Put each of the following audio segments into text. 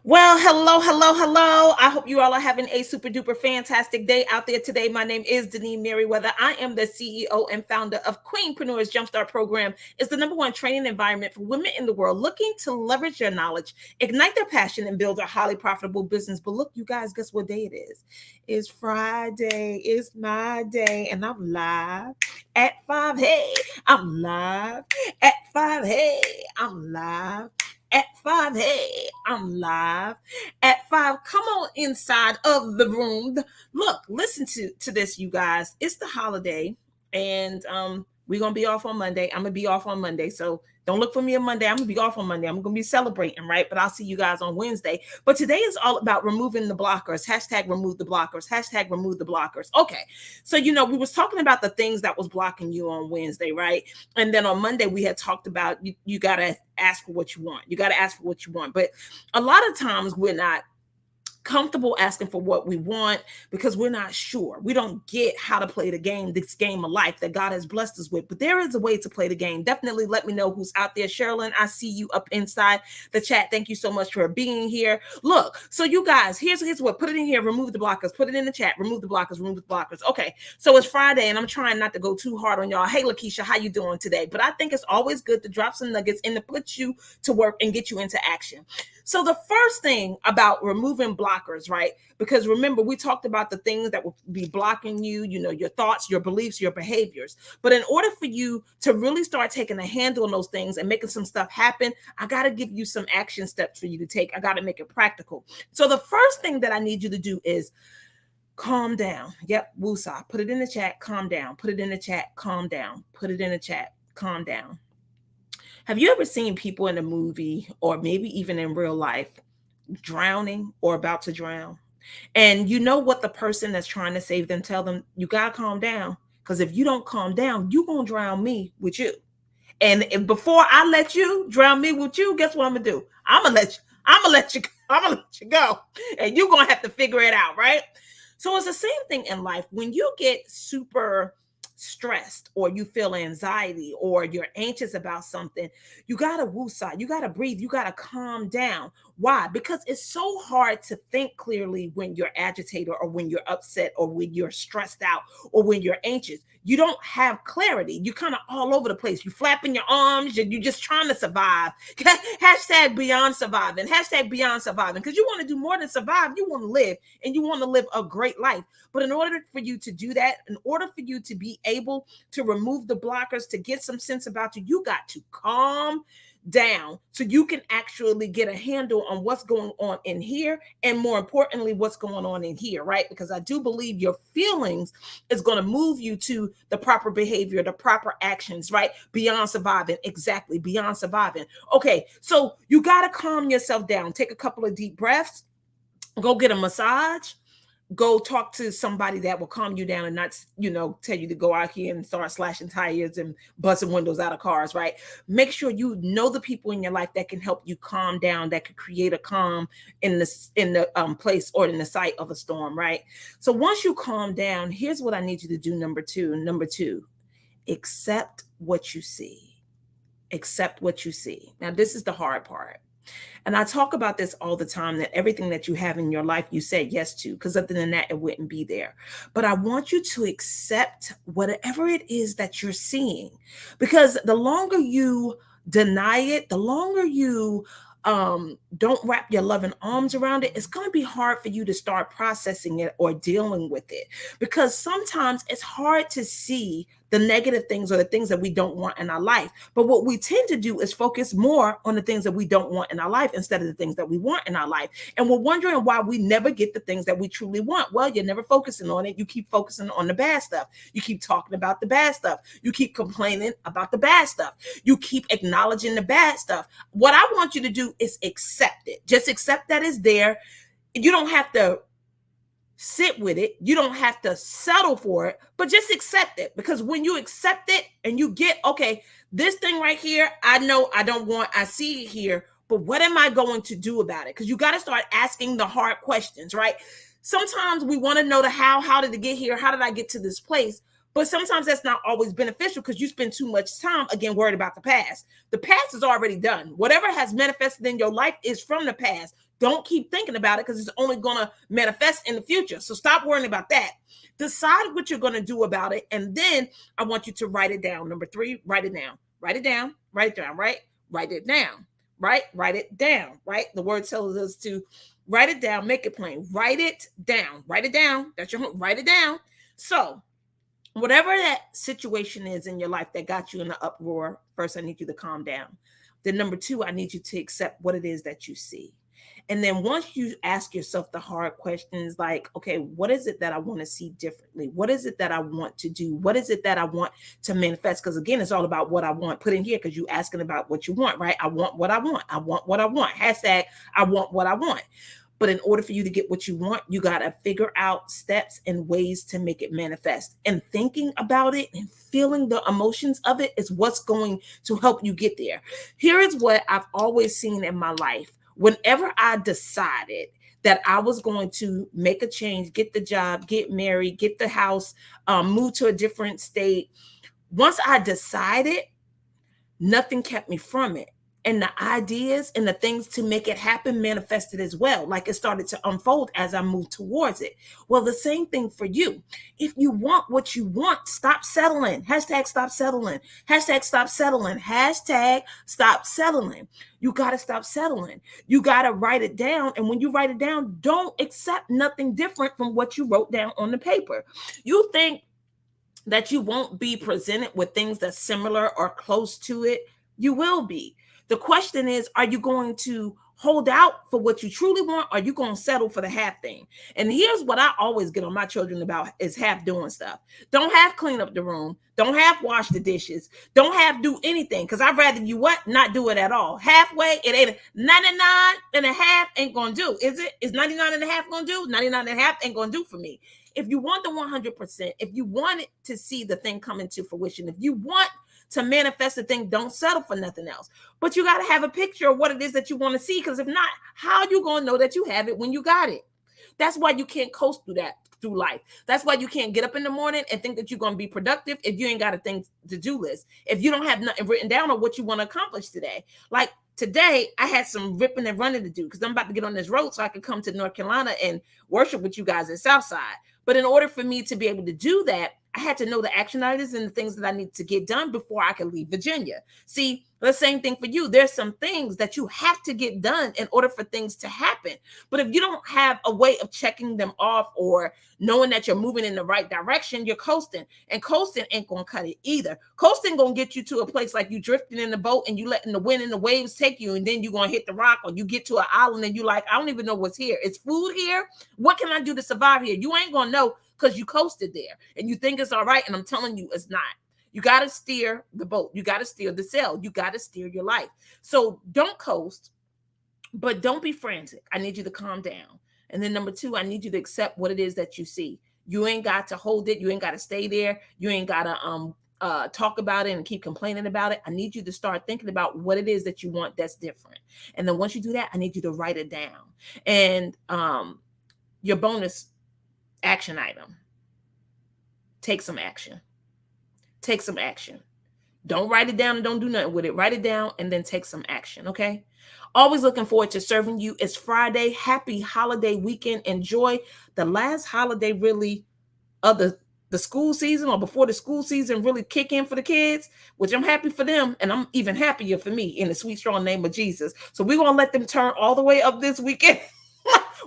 Well, hello, hello, hello. I hope you all are having a super duper fantastic day out there today. My name is Denise Merriweather. I am the CEO and founder of Queenpreneurs Jumpstart Program. It's the number one training environment for women in the world looking to leverage their knowledge, ignite their passion, and build a highly profitable business. But look, you guys, guess what day it is? It's Friday. It's my day, and I'm live at 5. Hey, I'm live at 5. Hey, I'm live at 5. Hey, I'm live at 5. Come on inside of the room. Look, listen to this, you guys. It's the holiday, and we're gonna be off on Monday. I'm gonna be off on Monday, so don't look for me on Monday. I'm gonna be off on Monday. I'm gonna be celebrating, right? But I'll see you guys on Wednesday. But today is all about removing the blockers. Hashtag remove the blockers. Hashtag remove the blockers. Okay. So we was talking about the things that was blocking you on Wednesday, right? And then on Monday we had talked about you gotta ask for what you want. You gotta ask for what you want. But a lot of times we're not comfortable asking for what we want because we're not sure. We don't get how to play the game, this game of life that God has blessed us with. But there is a way to play the game. Definitely let me know who's out there. Sherilyn, I see you up inside the chat. Thank you so much for being here. Look, so you guys, here's what. Put it in here. Remove the blockers. Put it in the chat. Remove the blockers. Remove the blockers. Okay, so it's Friday, and I'm trying not to go too hard on y'all. Hey, Lakeisha, how you doing today? But I think it's always good to drop some nuggets and to put you to work and get you into action. So the first thing about removing blockers, right? Because remember, we talked about the things that will be blocking you, your thoughts, your beliefs, your behaviors. But in order for you to really start taking a handle on those things and making some stuff happen, I got to give you some action steps for you to take. I got to make it practical. So the first thing that I need you to do is calm down. Yep, woosah. Put it in the chat, calm down. Put it in the chat, calm down. Put it in the chat, calm down. Have you ever seen people in a movie or maybe even in real life drowning or about to drown? And you know what the person that's trying to save them tell them, you got to calm down. Because if you don't calm down, you're going to drown me with you. And before I let you drown me with you, guess what I'm going to do? I'm going to let you. I'm going to let you. I'm going to let you go. And you're going to have to figure it out, right? So it's the same thing in life. When you get super stressed or you feel anxiety or you're anxious about something, you got to woosah, you got to breathe, you got to calm down. Why? Because it's so hard to think clearly when you're agitated or when you're upset or when you're stressed out or when you're anxious. You don't have clarity. You're kind of all over the place. You're flapping your arms. You're just trying to survive. Hashtag beyond surviving. Hashtag beyond surviving. Because you want to do more than survive. You want to live and you want to live a great life. But in order for you to do that, in order for you to be able to remove the blockers, to get some sense about you, you got to calm down so you can actually get a handle on what's going on in here, and more importantly, what's going on in here, right? Because I do believe your feelings is going to move you to the proper behavior, the proper actions, right? Beyond surviving. Exactly, beyond surviving. Okay, so you got to calm yourself down. Take a couple of deep breaths, go get a massage, go talk to somebody that will calm you down and not, tell you to go out here and start slashing tires and busting windows out of cars, right? Make sure you know the people in your life that can help you calm down, that could create a calm in the place or in the sight of a storm, right? So once you calm down, here's what I need you to do. Number two, accept what you see. Accept what you see. Now, this is the hard part. And I talk about this all the time, that everything that you have in your life, you said yes to, because other than that, it wouldn't be there. But I want you to accept whatever it is that you're seeing, because the longer you deny it, the longer you don't wrap your loving arms around it, it's going to be hard for you to start processing it or dealing with it, because sometimes it's hard to see the negative things or the things that we don't want in our life. But what we tend to do is focus more on the things that we don't want in our life instead of the things that we want in our life. And we're wondering why we never get the things that we truly want. Well, you're never focusing on it. You keep focusing on the bad stuff. You keep talking about the bad stuff. You keep complaining about the bad stuff. You keep acknowledging the bad stuff. What I want you to do is accept it. Just accept that it's there. You don't have to sit with it. You don't have to settle for it, but just accept it. Because when you accept it and you get, okay, this thing right here, I know I don't want, I see it here, but what am I going to do about it? Because you got to start asking the hard questions, right? Sometimes we want to know the how did it get here? How did I get to this place? But sometimes that's not always beneficial because you spend too much time, again, worried about the past. The past is already done. Whatever has manifested in your life is from the past. Don't keep thinking about it because it's only going to manifest in the future. So stop worrying about that. Decide what you're going to do about it. And then I want you to write it down. Number 3, write it down. Write it down. Write it down, right? Write it down, right? Write it down, right? The word tells us to write it down, make it plain. Write it down. Write it down. That's your home. Write it down. So whatever that situation is in your life that got you in the uproar, first, I need you to calm down. Then number 2, I need you to accept what it is that you see. And then once you ask yourself the hard questions like, okay, what is it that I want to see differently? What is it that I want to do? What is it that I want to manifest? Because again, it's all about what I want. Put in here because you're asking about what you want, right? I want what I want. I want what I want. Hashtag I want what I want. But in order for you to get what you want, you got to figure out steps and ways to make it manifest. And thinking about it and feeling the emotions of it is what's going to help you get there. Here is what I've always seen in my life. Whenever I decided that I was going to make a change, get the job, get married, get the house, move to a different state, once I decided, nothing kept me from it. And the ideas and the things to make it happen manifested as well. Like it started to unfold as I moved towards it. Well, the same thing for you. If you want what you want, stop settling. Hashtag stop settling. Hashtag stop settling. Hashtag stop settling. You got to stop settling. You got to write it down. And when you write it down, don't accept nothing different from what you wrote down on the paper. You think that you won't be presented with things that's similar or close to it. You will be. The question is, are you going to hold out for what you truly want? Or are you going to settle for the half thing? And here's what I always get on my children about is half doing stuff. Don't have clean up the room. Don't have wash the dishes. Don't have do anything. Because I'd rather you what? Not do it at all. Halfway, it ain't 99 and a half ain't going to do. Is it? Is 99 and a half going to do? 99 and a half ain't going to do for me. If you want the 100%, if you want it to see the thing come into fruition, if you want to manifest the thing, don't settle for nothing else. But you got to have a picture of what it is that you want to see. Because if not, how are you going to know that you have it when you got it? That's why you can't coast through life. That's why you can't get up in the morning and think that you're going to be productive if you ain't got a thing to do list. If you don't have nothing written down on what you want to accomplish today. Like today, I had some ripping and running to do because I'm about to get on this road so I can come to North Carolina and worship with you guys at Southside. But in order for me to be able to do that, I had to know the action items and the things that I need to get done before I could leave Virginia. See, the same thing for you. There's some things that you have to get done in order for things to happen. But if you don't have a way of checking them off or knowing that you're moving in the right direction, you're coasting. And coasting ain't going to cut it either. Coasting going to get you to a place like you drifting in the boat and you letting the wind and the waves take you. And then you're going to hit the rock or you get to an island and you're like, I don't even know what's here. Is food here? What can I do to survive here? You ain't going to know because you coasted there and you think it's all right. And I'm telling you, it's not. You got to steer the boat. You got to steer the sail. You got to steer your life. So don't coast, but don't be frantic. I need you to calm down. And then number 2, I need you to accept what it is that you see. You ain't got to hold it. You ain't got to stay there. You ain't got to talk about it and keep complaining about it. I need you to start thinking about what it is that you want that's different. And then once you do that, I need you to write it down. And your bonus action item, take some action. Take some action. Don't write it down and don't do nothing with it. Write it down and then take some action, okay? Always looking forward to serving you. It's Friday. Happy holiday weekend. Enjoy the last holiday really of the school season or before the school season really kick in for the kids, which I'm happy for them. And I'm even happier for me in the sweet, strong name of Jesus. So we're going to let them turn all the way up this weekend.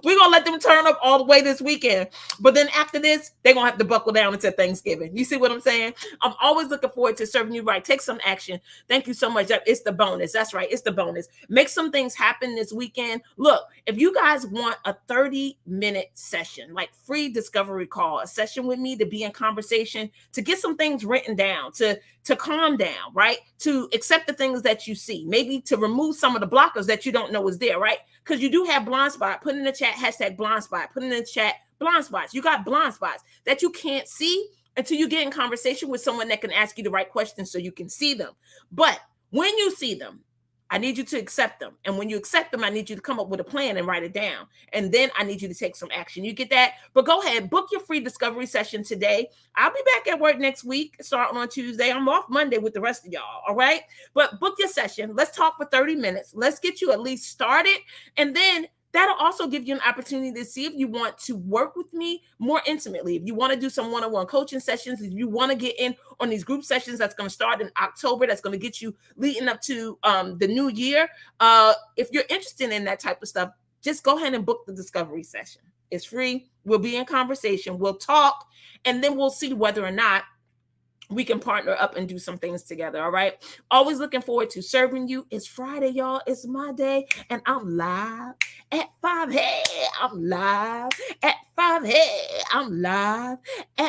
We're going to let them turn up all the way this weekend. But then after this, they're going to have to buckle down until Thanksgiving. You see what I'm saying? I'm always looking forward to serving you right. Take some action. Thank you so much. It's the bonus. That's right. It's the bonus. Make some things happen this weekend. Look, if you guys want a 30-minute session, like free discovery call, a session with me to be in conversation, to get some things written down, to calm down, right? To accept the things that you see, maybe to remove some of the blockers that you don't know is there, right? Because you do have blind spot. Put in the chat, hashtag blind spot. Put in the chat, blind spots. You got blind spots that you can't see until you get in conversation with someone that can ask you the right questions so you can see them. But when you see them, I need you to accept them. And when you accept them, I need you to come up with a plan and write it down. And then I need you to take some action. You get that? But go ahead, book your free discovery session today. I'll be back at work next week, starting on Tuesday. I'm off Monday with the rest of y'all, all right? But book your session. Let's talk for 30 minutes. Let's get you at least started. And then That'll also give you an opportunity to see if you want to work with me more intimately. If you want to do some one-on-one coaching sessions, if you want to get in on these group sessions that's going to start in October, that's going to get you leading up to the new year. If you're interested in that type of stuff, just go ahead and book the discovery session. It's free. We'll be in conversation. We'll talk, and then we'll see whether or not we can partner up and do some things together. All right. Always looking forward to serving you. It's Friday, y'all. It's my day, and I'm live at 5. Hey, I'm live at 5. Hey, I'm live at